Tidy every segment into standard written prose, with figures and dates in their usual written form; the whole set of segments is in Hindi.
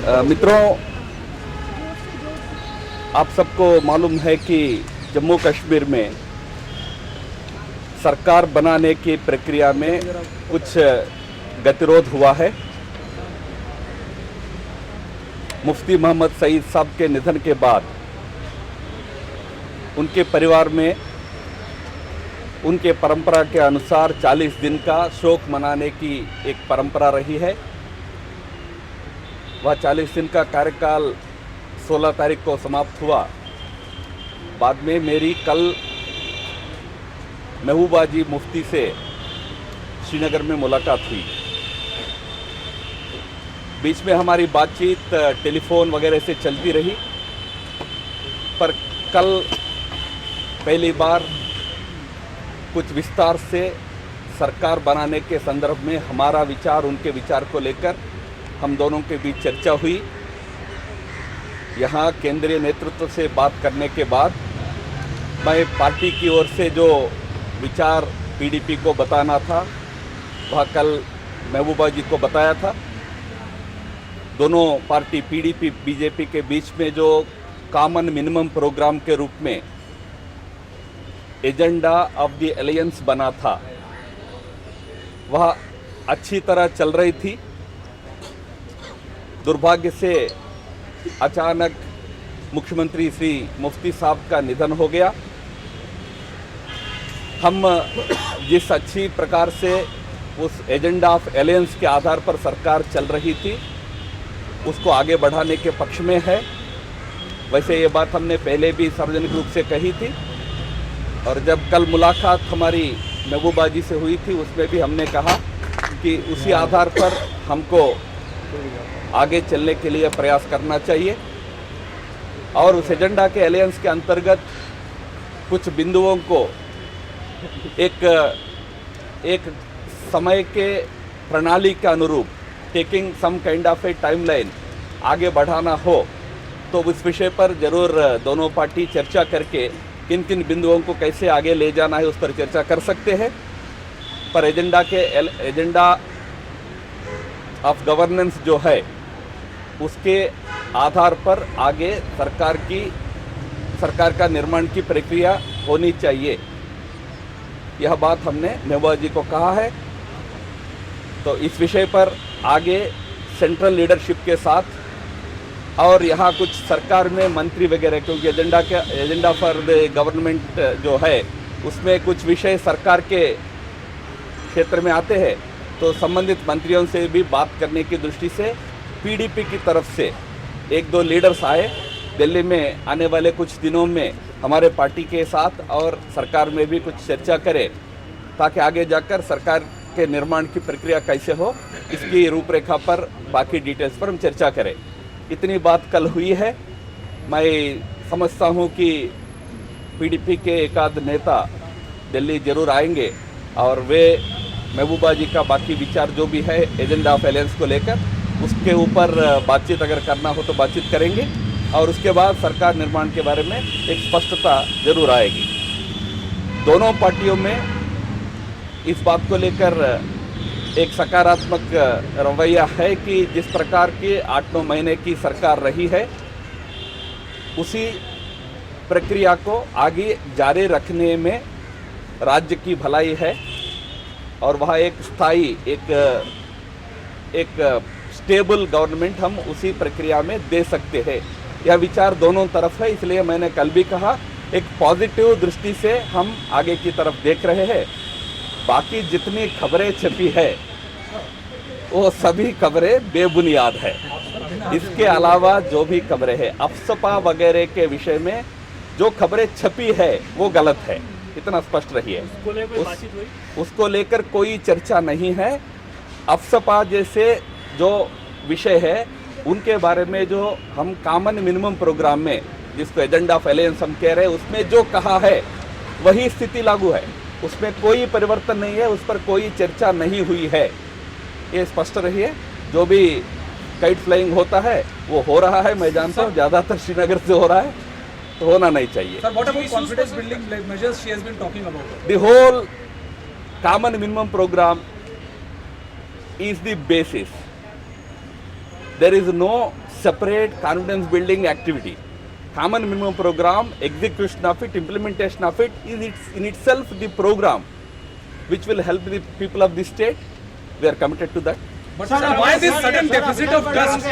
मित्रों, आप सबको मालूम है कि जम्मू कश्मीर में सरकार बनाने की प्रक्रिया में कुछ गतिरोध हुआ है। मुफ्ती मोहम्मद सईद साहब के निधन के बाद उनके परिवार में उनके परंपरा के अनुसार 40 दिन का शोक मनाने की एक परंपरा रही है। वह 40 दिन का कार्यकाल 16 तारीख को समाप्त हुआ। बाद में मेरी कल महबूबा जी मुफ्ती से श्रीनगर में मुलाकात हुई। बीच में हमारी बातचीत टेलीफोन वगैरह से चलती रही, पर कल पहली बार कुछ विस्तार से सरकार बनाने के संदर्भ में हमारा विचार, उनके विचार को लेकर हम दोनों के बीच चर्चा हुई। यहाँ केंद्रीय नेतृत्व से बात करने के बाद मैं पार्टी की ओर से जो विचार पीडीपी को बताना था वह कल महबूबा जी को बताया था। दोनों पार्टी पीडीपी बीजेपी के बीच में जो कॉमन मिनिमम प्रोग्राम के रूप में एजेंडा ऑफ द एलायंस बना था वह अच्छी तरह चल रही थी। दुर्भाग्य से अचानक मुख्यमंत्री श्री मुफ्ती साहब का निधन हो गया। हम जिस अच्छी प्रकार से उस एजेंडा ऑफ एलायंस के आधार पर सरकार चल रही थी उसको आगे बढ़ाने के पक्ष में है। वैसे ये बात हमने पहले भी सार्वजनिक रूप से कही थी और जब कल मुलाकात हमारी महबूबा जी से हुई थी उसमें भी हमने कहा कि उसी आधार पर हमको आगे चलने के लिए प्रयास करना चाहिए और उस एजेंडा के एलायंस के अंतर्गत कुछ बिंदुओं को एक समय के प्रणाली के अनुरूप taking some kind of a timeline आगे बढ़ाना हो तो उस विषय पर जरूर दोनों पार्टी चर्चा करके किन किन बिंदुओं को कैसे आगे ले जाना है उस पर चर्चा कर सकते हैं। पर एजेंडा ऑफ गवर्नेंस जो है उसके आधार पर आगे सरकार का निर्माण की प्रक्रिया होनी चाहिए। यह बात हमने महबूबा जी को कहा है। तो इस विषय पर आगे सेंट्रल लीडरशिप के साथ और यहाँ कुछ सरकार में मंत्री वगैरह, क्योंकि एजेंडा फॉर द गवर्नमेंट जो है उसमें कुछ विषय सरकार के क्षेत्र में आते हैं, तो संबंधित मंत्रियों से भी बात करने की दृष्टि से पीडीपी की तरफ से एक दो लीडर्स आए दिल्ली में। आने वाले कुछ दिनों में हमारे पार्टी के साथ और सरकार में भी कुछ चर्चा करें ताकि आगे जाकर सरकार के निर्माण की प्रक्रिया कैसे हो इसकी रूपरेखा पर, बाकी डिटेल्स पर हम चर्चा करें। इतनी बात कल हुई है। मैं समझता हूँ कि पीडीपी के एक आध नेता दिल्ली जरूर आएंगे और वे महबूबा जी का बाकी विचार जो भी है एजेंडा ऑफ एलायंस को लेकर उसके ऊपर बातचीत अगर करना हो तो बातचीत करेंगे और उसके बाद सरकार निर्माण के बारे में एक स्पष्टता जरूर आएगी। दोनों पार्टियों में इस बात को लेकर एक सकारात्मक रवैया है कि जिस प्रकार की 8-9 महीने की सरकार रही है उसी प्रक्रिया को आगे जारी रखने में राज्य की भलाई है और वह एक स्थायी एक स्टेबल गवर्नमेंट हम उसी प्रक्रिया में दे सकते हैं। यह विचार दोनों तरफ है, इसलिए मैंने कल भी कहा एक पॉजिटिव दृष्टि से हम आगे की तरफ देख रहे हैं। बाकी जितनी खबरें छपी है वो सभी खबरें बेबुनियाद है। इसके अलावा जो भी खबरें हैं अफसपा वगैरह के विषय में जो खबरें छपी है वो गलत है, इतना स्पष्ट रही है। उसको लेकर कोई चर्चा नहीं है। अफसपा जैसे जो विषय है उनके बारे में जो हम कॉमन मिनिमम प्रोग्राम में जिसको एजेंडा ऑफ एलायंस हम कह रहे हैं उसमें जो कहा है वही स्थिति लागू है, उसमें कोई परिवर्तन नहीं है, उस पर कोई चर्चा नहीं हुई है, ये स्पष्ट रही है। जो भी काइट फ्लाइंग होता है वो हो रहा है, मैं जानता हूँ ज़्यादातर श्रीनगर से हो रहा है, तो होना नहीं चाहिए। The whole common minimum programme is the basis. There is no separate confidence building activity. Common minimum program, execution of it, implementation of it is in itself the program which will help the people of the state. We are committed to that. But sir, why this sudden deficit of trust?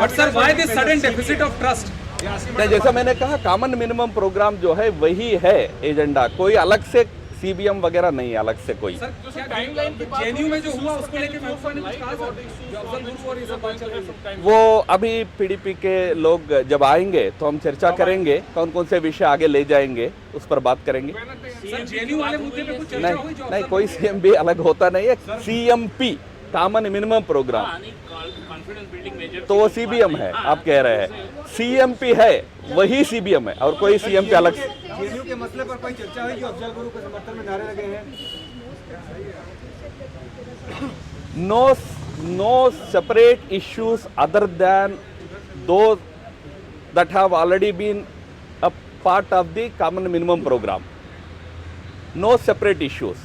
But sir, why this sudden deficit of trust? नहीं, जैसा मैंने कहा कॉमन मिनिमम प्रोग्राम जो है वही है एजेंडा, कोई अलग से सीबीएम वगैरह नहीं, अलग से कोई। सर क्या टाइमलाइन जेएनयू में जो हुआ उसको लेके महबूबा ने कुछ कहा सर? जो अफजल गुरु और ये सब बात चल रही है, वो अभी पीडीपी के लोग जब आएंगे तो हम चर्चा करेंगे, कौन कौन से विषय आगे ले जाएंगे उस पर बात करेंगे। सर जेएनयू वाले मुद्दे पे कुछ चर्चा हुई? जो नहीं, कोई सीएम भी अलग होता नहीं है। सीएमपी कॉमन मिनिमम प्रोग्राम तो वो सीबीएम है, आप कह रहे हैं सीएमपी है, वही सीबीएम है और कोई सीएमपी अलग। जेएनयू के मसले पर कोई चर्चा हुई? जो अफजल गुरु के समर्थन में नारे लगे हैं। No separate issues other than those that have already been a part of the common minimum program. No separate issues.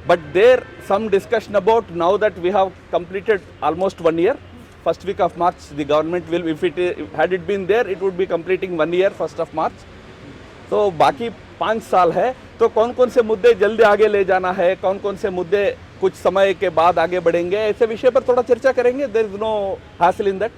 But there some discussion about, now that we have completed almost 1 year, first week of March the government will, if it had it been there, it would be completing 1 year 1st of March. तो बाकी 5 साल है, तो कौन कौन से मुद्दे जल्दी आगे ले जाना है, कौन कौन से मुद्दे कुछ समय के बाद आगे बढ़ेंगे, ऐसे विषय पर थोड़ा चर्चा करेंगे। देयर इज नो हासिल इन दैट।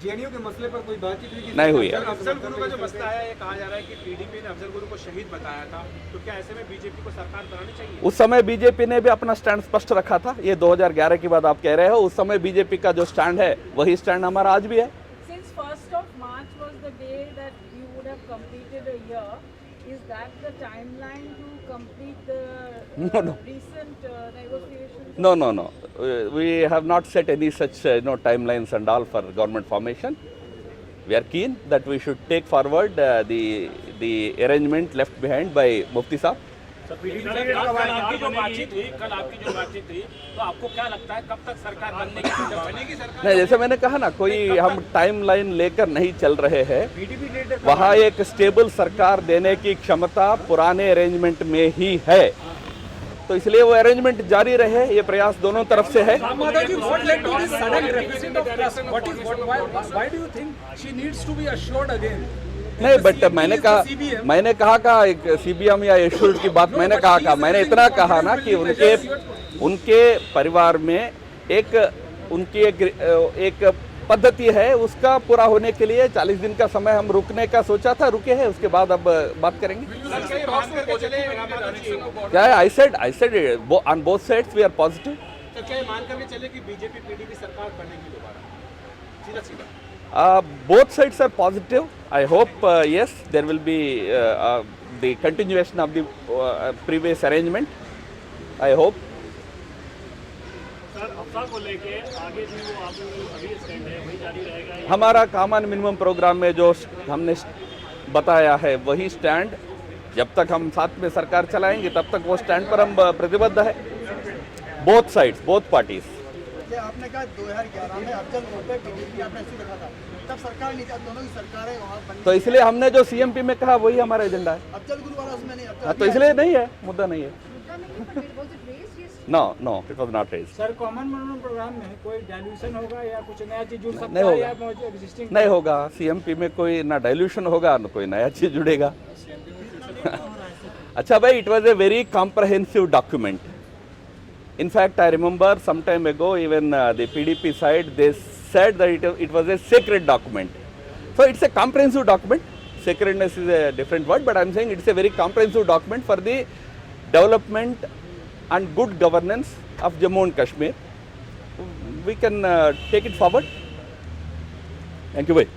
जेएनयू के मसले पर कोई बातचीत हुई? नहीं हुई है। अफजल गुरु का जो मसला है, ये कहा जा रहा है कि पीडीपी ने अफजल गुरु को शहीद बताया था, तो क्या ऐसे में बीजेपी को सरकार बनानी चाहिए? उस समय बीजेपी ने भी अपना स्टैंड स्पष्ट रखा था, ये 2011 की बात आप कह रहे हो। उस समय बीजेपी का जो स्टैंड है वही स्टैंड हमारा आज भी है। Since 1st of March was the day that you would have completed a year, is that the timeline to complete the No. recent negotiations? No. We have not set any such timelines and all for government formation. We are keen that we should take forward the arrangement left behind by Mufti Saab. कल आपकी जो बातचीत हुई, तो आपको क्या लगता है कब तक सरकार बनेगी सरकार? नहीं, जैसे मैंने कहा ना, कोई हम टाइमलाइन लेकर नहीं चल रहे हैं। वहाँ एक स्टेबल सरकार देने की क्षमता पुराने अरेंजमेंट में ही है, तो इसलिए वो अरेंजमेंट जारी रहे, ये प्रयास दोनों तरफ से है। Madhav ji, what led to this sudden deficit of trust? Why do you think she needs to be assured again? नहीं, बट मैंने कहा एक सीबीएम या एश्योर्ड की बात मैंने मैंने इतना कहा ना कि उनके परिवार में उनकी एक पद्धति है, उसका पूरा होने के लिए 40 दिन का समय हम रुकने का सोचा था, रुके हैं, उसके बाद अब बात करेंगे। क्या है, I said on both sides we are positive. तो क्या मान करके चले कि बीजेपी पीडीपी सरकार बनेगी दोबारा? सीधा both sides are positive. I hope yes, there will be the continuation of the previous arrangement. I hope. Sir अफसर को लेके आगे भी वो आप अभी स्टैंड है वही जारी रहेगा? हमारा कॉमन मिनिमम प्रोग्राम में जो हमने बताया है वही स्टैंड, जब तक हम साथ में सरकार चलाएंगे तब तक वो स्टैंड पर हम प्रतिबद्ध है। Both sides, both parties. आपने कहा 2011 में अफजल गुरु पे पीडीपी आपने इशू रखा था, तब सरकार नहीं था, दोनों की सरकारें वहाँ बनी। तो इसलिए हमने जो सीएमपी में कहा वही हमारा एजेंडा है। अफजल गुरु वाला उसमें नहीं। हाँ, तो इसलिए नहीं है, मुद्दा नहीं है। No, it was not raised. Sir, common minimum programme में कोई डाइल्यूशन होगा या कुछ नया चीज जुड़ सकता नहीं है होगा। या एग्जिस्टिंग? नहीं होगा, सीएमपी में कोई ना डाइल्यूशन होगा ना कोई नया चीज जुड़ेगा। अच्छा भाई, it was a very comprehensive document. In fact, I remember some time ago, even the PDP side, they said that it was a sacred document. So it's a comprehensive document. Sacredness is a different word, but I'm saying it's a very comprehensive document for the development and good governance of Jammu and Kashmir. We can take it forward. Thank you, bhai.